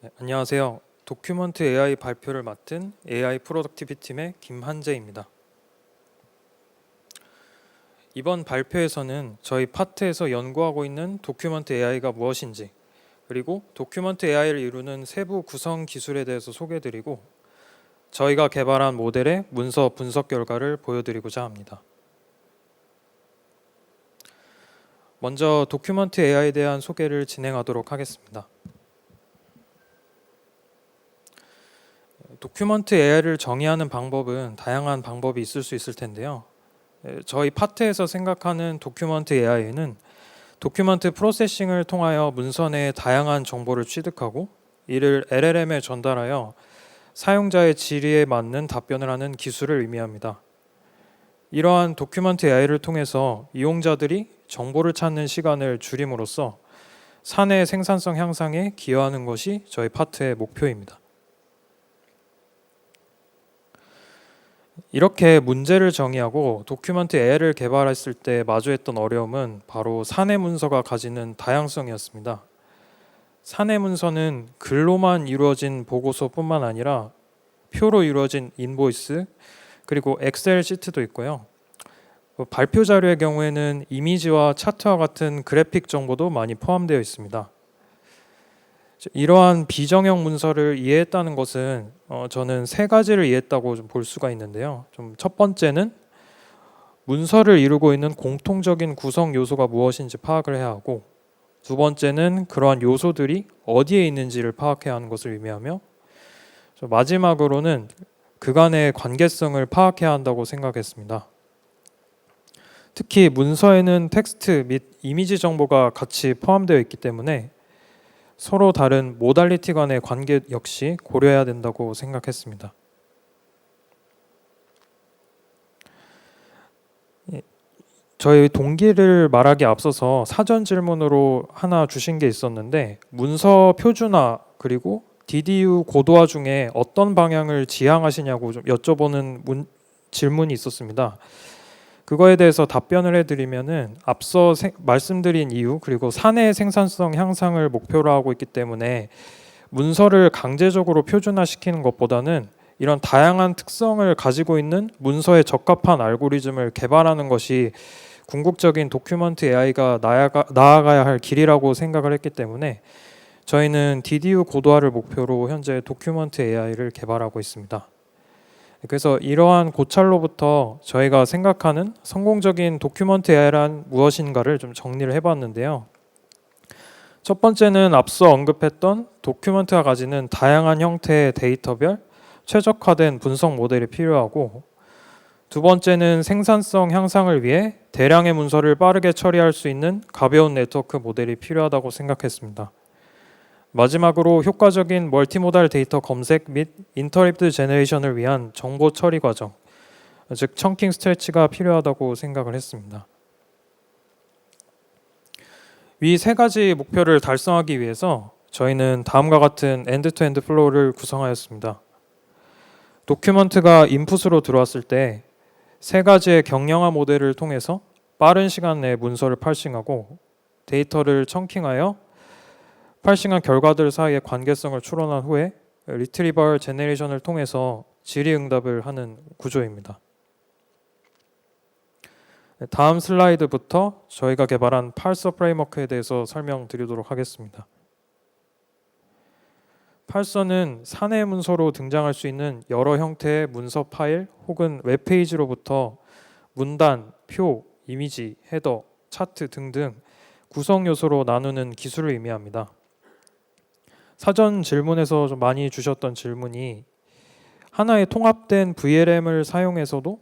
네, 안녕하세요. 도큐먼트 AI 발표를 맡은 AI 프로덕티비 팀의 김한재입니다. 이번 발표에서는 저희 파트에서 연구하고 있는 도큐먼트 AI가 무엇인지, 그리고 도큐먼트 AI를 이루는 세부 구성 기술에 대해서 소개해드리고 저희가 개발한 모델의 문서 분석 결과를 보여드리고자 합니다. 먼저 도큐먼트 AI에 대한 소개를 진행하도록 하겠습니다. 도큐먼트 AI를 정의하는 방법은 다양한 방법이 있을 수 있을 텐데요. 저희 파트에서 생각하는 도큐먼트 AI는 도큐먼트 프로세싱을 통하여 문서 내의 다양한 정보를 취득하고 이를 LLM에 전달하여 사용자의 질의에 맞는 답변을 하는 기술을 의미합니다. 이러한 도큐먼트 AI를 통해서 이용자들이 정보를 찾는 시간을 줄임으로써 사내 생산성 향상에 기여하는 것이 저희 파트의 목표입니다. 이렇게 문제를 정의하고 도큐먼트 AI를 개발했을 때 마주했던 어려움은 바로 사내 문서가 가지는 다양성이었습니다. 사내 문서는 글로만 이루어진 보고서뿐만 아니라 표로 이루어진 인보이스, 그리고 엑셀 시트도 있고요. 발표 자료의 경우에는 이미지와 차트와 같은 그래픽 정보도 많이 포함되어 있습니다. 이러한 비정형 문서를 이해했다는 것은 저는 세 가지를 이해했다고 좀 볼 수가 있는데요. 첫 번째는 문서를 이루고 있는 공통적인 구성 요소가 무엇인지 파악을 해야 하고, 두 번째는 그러한 요소들이 어디에 있는지를 파악해야 하는 것을 의미하며, 마지막으로는 그간의 관계성을 파악해야 한다고 생각했습니다. 특히 문서에는 텍스트 및 이미지 정보가 같이 포함되어 있기 때문에 서로 다른 모달리티 간의 관계 역시 고려해야 된다고 생각했습니다. 저희 동기를 말하기 앞서서 사전 질문으로 하나 주신 게 있었는데, 문서 표준화 그리고 DDU 고도화 중에 어떤 방향을 지향하시냐고 좀 여쭤보는 질문이 있었습니다. 그거에 대해서 답변을 해드리면은 앞서 말씀드린 이유, 그리고 사내 생산성 향상을 목표로 하고 있기 때문에 문서를 강제적으로 표준화시키는 것보다는 이런 다양한 특성을 가지고 있는 문서에 적합한 알고리즘을 개발하는 것이 궁극적인 도큐먼트 AI가 나아가야 할 길이라고 생각을 했기 때문에 저희는 DDU 고도화를 목표로 현재 도큐먼트 AI를 개발하고 있습니다. 그래서 이러한 고찰로부터 저희가 생각하는 성공적인 도큐먼트 AI란 무엇인가를 좀 정리를 해봤는데요. 첫 번째는 앞서 언급했던 도큐먼트가 가지는 다양한 형태의 데이터별 최적화된 분석 모델이 필요하고, 두 번째는 생산성 향상을 위해 대량의 문서를 빠르게 처리할 수 있는 가벼운 네트워크 모델이 필요하다고 생각했습니다. 마지막으로 효과적인 멀티모달 데이터 검색 및 인터립트 제너레이션을 위한 정보 처리 과정, 즉 청킹 스트레치가 필요하다고 생각을 했습니다. 위 세 가지 목표를 달성하기 위해서 저희는 다음과 같은 엔드-투-엔드 플로우를 구성하였습니다. 도큐먼트가 인풋으로 들어왔을 때 세 가지의 경량화 모델을 통해서 빠른 시간 내에 문서를 팔싱하고, 데이터를 청킹하여 팔싱한 결과들 사이의 관계성을 추론한 후에 리트리버 제너레이션을 통해서 질의응답을 하는 구조입니다. 다음 슬라이드부터 저희가 개발한 팔서 프레임워크에 대해서 설명드리도록 하겠습니다. 팔서는 사내 문서로 등장할 수 있는 여러 형태의 문서 파일 혹은 웹페이지로부터 문단, 표, 이미지, 헤더, 차트 등등 구성 요소로 나누는 기술을 의미합니다. 사전 질문에서 좀 많이 주셨던 질문이 하나의 통합된 VLM을 사용해서도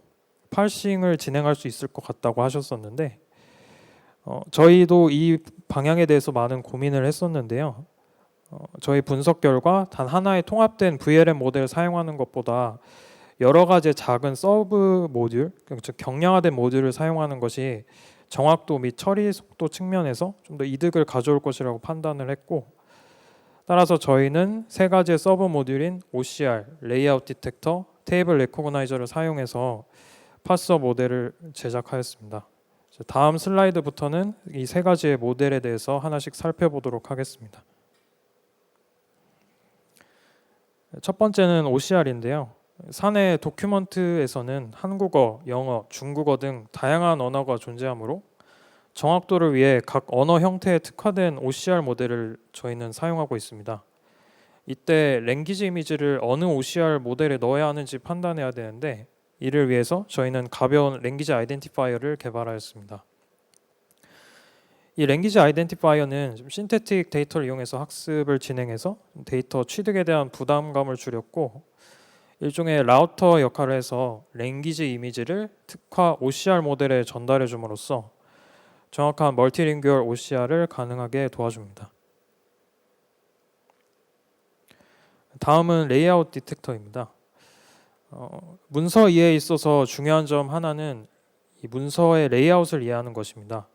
팔싱을 진행할 수 있을 것 같다고 하셨었는데, 저희도 이 방향에 대해서 많은 고민을 했었는데요. 저희 분석 결과 단 하나의 통합된 VLM 모델을 사용하는 것보다 여러 가지 작은 서브 모듈, 즉 경량화된 모듈을 사용하는 것이 정확도 및 처리 속도 측면에서 좀 더 이득을 가져올 것이라고 판단을 했고, 따라서 저희는 세 가지의 서브 모듈인 OCR, 레이아웃 디텍터, 테이블 레코그나이저를 사용해서 파서 모델을 제작하였습니다. 다음 슬라이드부터는 이 세 가지의 모델에 대해서 하나씩 살펴보도록 하겠습니다. 첫 번째는 OCR인데요. 사내 도큐먼트에서는 한국어, 영어, 중국어 등 다양한 언어가 존재하므로 정확도를 위해 각 언어 형태에 특화된 OCR 모델을 저희는 사용하고 있습니다. 이때 랭귀지 이미지를 어느 OCR 모델에 넣어야 하는지 판단해야 되는데, 이를 위해서 저희는 가벼운 랭귀지 아이덴티파이어를 개발하였습니다. 이 랭귀지 아이덴티파이어는 신태틱 데이터를 이용해서 학습을 진행해서 데이터 취득에 대한 부담감을 줄였고, 일종의 라우터 역할을 해서 랭귀지 이미지를 특화 OCR 모델에 전달해 줌으로써 정확한 멀티링구얼 OCR을 가능하게 도와줍니다. 다음은 레이아웃 디텍터입니다. 문서 이해에 있어서 중요한 점 하나는 이 문서의 레이아웃을 이해하는 것입니다.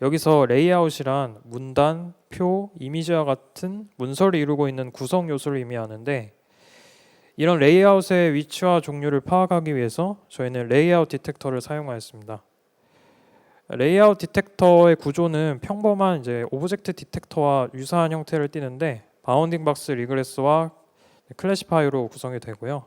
여기서 레이아웃이란 문단, 표, 이미지와 같은 문서를 이루고 있는 구성 요소를 의미하는데, 이런 레이아웃의 위치와 종류를 파악하기 위해서 저희는 레이아웃 디텍터를 사용하였습니다. 레이아웃 디텍터의 구조는 평범한 오브젝트 디텍터와 유사한 형태를 띠는데, 바운딩 박스 리그레스와 클래시파이어로 구성이 되고요.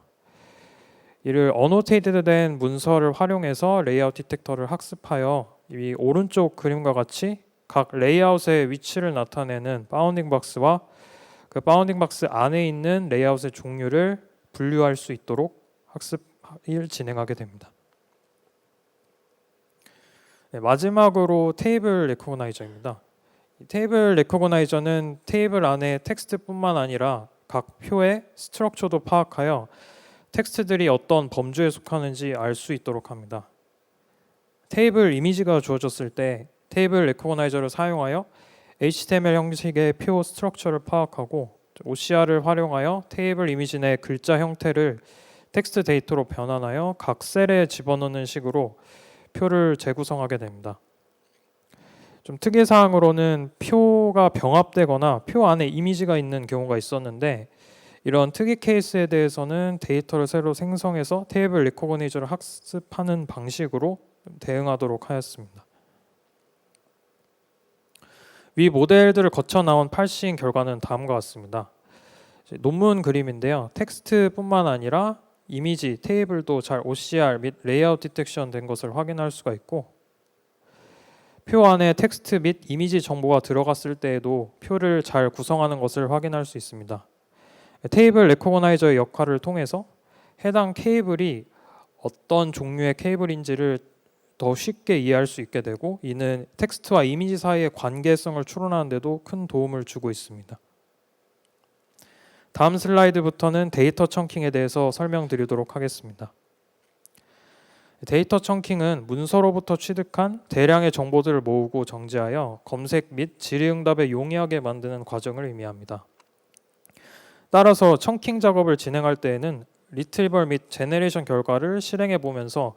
이를 어노테이트된 문서를 활용해서 레이아웃 디텍터를 학습하여 이 오른쪽 그림과 같이 각 레이아웃의 위치를 나타내는 바운딩 박스와 그 바운딩 박스 안에 있는 레이아웃의 종류를 분류할 수 있도록 학습을 진행하게 됩니다. 마지막으로 테이블 레코그나이저입니다. 테이블 레코그나이저는 테이블 안에 텍스트뿐만 아니라 각 표의 스트럭처도 파악하여 텍스트들이 어떤 범주에 속하는지 알 수 있도록 합니다. 테이블 이미지가 주어졌을 때 테이블 레코그나이저를 사용하여 HTML 형식의 표 스트럭처를 파악하고 OCR을 활용하여 테이블 이미지 내 글자 형태를 텍스트 데이터로 변환하여 각 셀에 집어넣는 식으로 표를 재구성하게 됩니다. 좀 특이사항으로는 표가 병합되거나 표 안에 이미지가 있는 경우가 있었는데, 이런 특이 케이스에 대해서는 데이터를 새로 생성해서 테이블 리코그니저를 학습하는 방식으로 대응하도록 하였습니다. 위 모델들을 거쳐 나온 팔싱 결과는 다음과 같습니다. 논문 그림인데요. 텍스트뿐만 아니라 이미지, 테이블도 잘 OCR 및 레이아웃 디텍션 된 것을 확인할 수가 있고, 표 안에 텍스트 및 이미지 정보가 들어갔을 때에도 표를 잘 구성하는 것을 확인할 수 있습니다. 테이블 레코그나이저의 역할을 통해서 해당 케이블이 어떤 종류의 케이블인지를 더 쉽게 이해할 수 있게 되고, 이는 텍스트와 이미지 사이의 관계성을 추론하는 데도 큰 도움을 주고 있습니다. 다음 슬라이드부터는 데이터 청킹에 대해서 설명드리도록 하겠습니다. 데이터 청킹은 문서로부터 취득한 대량의 정보들을 모으고 정제하여 검색 및 질의응답에 용이하게 만드는 과정을 의미합니다. 따라서 청킹 작업을 진행할 때에는 리트리벌 및 제네레이션 결과를 실행해 보면서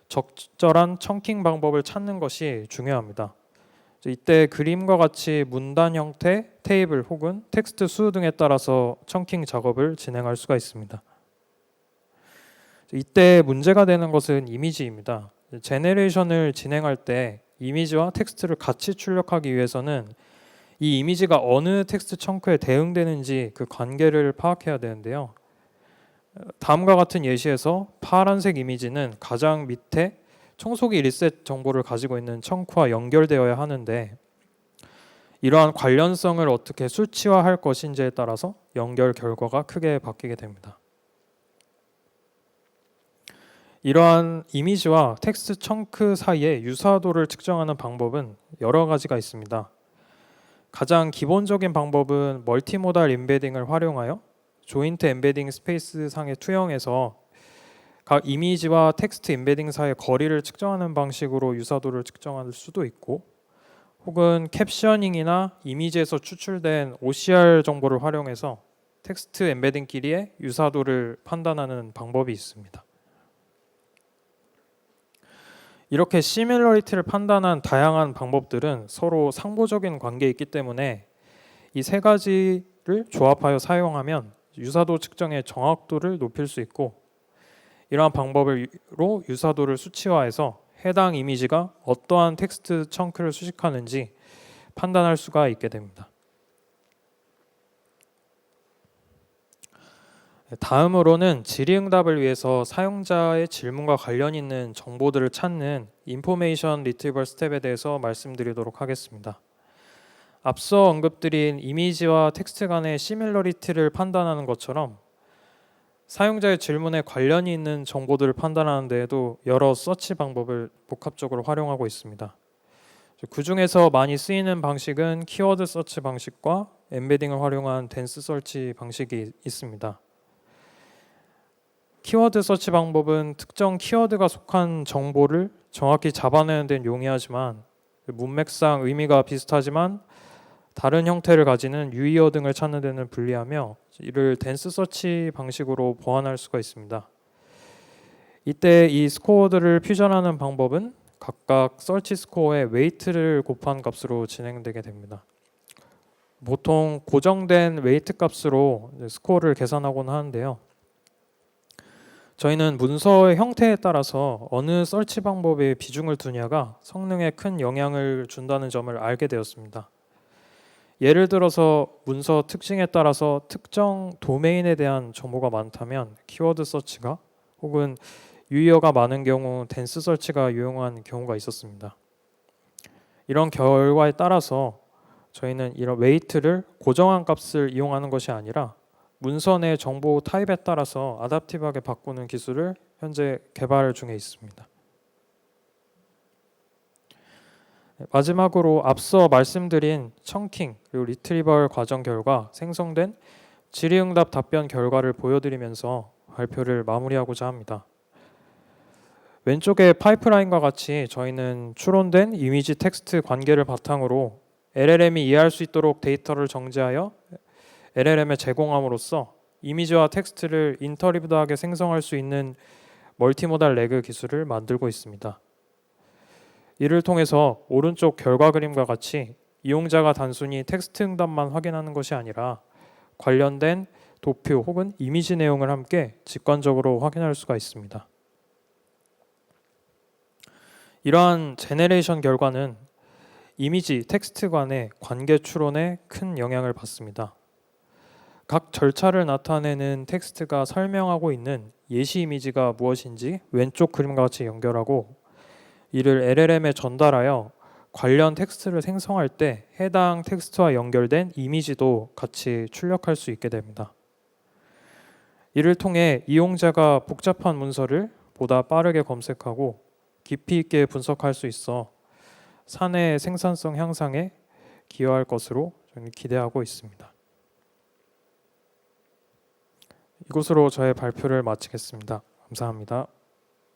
적절한 청킹 방법을 찾는 것이 중요합니다. 이때 그림과 같이 문단 형태, 테이블 혹은 텍스트 수 등에 따라서 청킹 작업을 진행할 수가 있습니다. 이때 문제가 되는 것은 이미지입니다. 제네레이션을 진행할 때 이미지와 텍스트를 같이 출력하기 위해서는 이 이미지가 어느 텍스트 청크에 대응되는지 그 관계를 파악해야 되는데요. 다음과 같은 예시에서 파란색 이미지는 가장 밑에 청소기 리셋 정보를 가지고 있는 청크와 연결되어야 하는데, 이러한 관련성을 어떻게 수치화할 것인지에 따라서 연결 결과가 크게 바뀌게 됩니다. 이러한 이미지와 텍스트 청크 사이의 유사도를 측정하는 방법은 여러 가지가 있습니다. 가장 기본적인 방법은 멀티모달 임베딩을 활용하여 조인트 엠베딩 스페이스 상에 투영해서 각 이미지와 텍스트 임베딩 사이의 거리를 측정하는 방식으로 유사도를 측정할 수도 있고, 혹은 캡셔닝이나 이미지에서 추출된 OCR 정보를 활용해서 텍스트 엠베딩끼리의 유사도를 판단하는 방법이 있습니다. 이렇게 시밀러리티를 판단한 다양한 방법들은 서로 상보적인 관계에 있기 때문에 이 세 가지를 조합하여 사용하면 유사도 측정의 정확도를 높일 수 있고, 이러한 방법으로 유사도를 수치화해서 해당 이미지가 어떠한 텍스트 청크를 수식하는지 판단할 수가 있게 됩니다. 다음으로는 질의응답을 위해서 사용자의 질문과 관련 있는 정보들을 찾는 인포메이션 리트리벌 스텝에 대해서 말씀드리도록 하겠습니다. 앞서 언급드린 이미지와 텍스트 간의 시밀러리티를 판단하는 것처럼 사용자의 질문에 관련이 있는 정보들을 판단하는 데에도 여러 서치 방법을 복합적으로 활용하고 있습니다. 그 중에서 많이 쓰이는 방식은 키워드 서치 방식과 엠베딩을 활용한 덴스 서치 방식이 있습니다. 키워드 서치 방법은 특정 키워드가 속한 정보를 정확히 잡아내는 데는 용이하지만 문맥상 의미가 비슷하지만 다른 형태를 가지는 유의어 등을 찾는 데는 불리하며 이를 덴스 서치 방식으로 보완할 수가 있습니다. 이때 이 스코어들을 퓨전하는 방법은 각각 서치 스코어의 웨이트를 곱한 값으로 진행되게 됩니다. 보통 고정된 웨이트 값으로 스코어를 계산하곤 하는데요. 저희는 문서의 형태에 따라서 어느 서치 방법에 비중을 두냐가 성능에 큰 영향을 준다는 점을 알게 되었습니다. 예를 들어서 문서 특징에 따라서 특정 도메인에 대한 정보가 많다면 키워드 서치가 혹은 유의어가 많은 경우 덴스 서치가 유용한 경우가 있었습니다. 이런 결과에 따라서 저희는 이런 웨이트를 고정한 값을 이용하는 것이 아니라 문서 내 정보 타입에 따라서 아답티브하게 바꾸는 기술을 현재 개발 중에 있습니다. 마지막으로 앞서 말씀드린 청킹 그리고 리트리벌 과정 결과 생성된 질의응답 답변 결과를 보여드리면서 발표를 마무리하고자 합니다. 왼쪽의 파이프라인과 같이 저희는 추론된 이미지 텍스트 관계를 바탕으로 LLM이 이해할 수 있도록 데이터를 정제하여 LLM에 제공함으로써 이미지와 텍스트를 인터리브드하게 생성할 수 있는 멀티모달 레그 기술을 만들고 있습니다. 이를 통해서 오른쪽 결과 그림과 같이 이용자가 단순히 텍스트 응답만 확인하는 것이 아니라 관련된 도표 혹은 이미지 내용을 함께 직관적으로 확인할 수가 있습니다. 이러한 제네레이션 결과는 이미지, 텍스트 간의 관계 추론에 큰 영향을 받습니다. 각 절차를 나타내는 텍스트가 설명하고 있는 예시 이미지가 무엇인지 왼쪽 그림과 같이 연결하고 이를 LLM에 전달하여 관련 텍스트를 생성할 때 해당 텍스트와 연결된 이미지도 같이 출력할 수 있게 됩니다. 이를 통해 이용자가 복잡한 문서를 보다 빠르게 검색하고 깊이 있게 분석할 수 있어 사내 생산성 향상에 기여할 것으로 저는 기대하고 있습니다. 이것으로 저의 발표를 마치겠습니다. 감사합니다.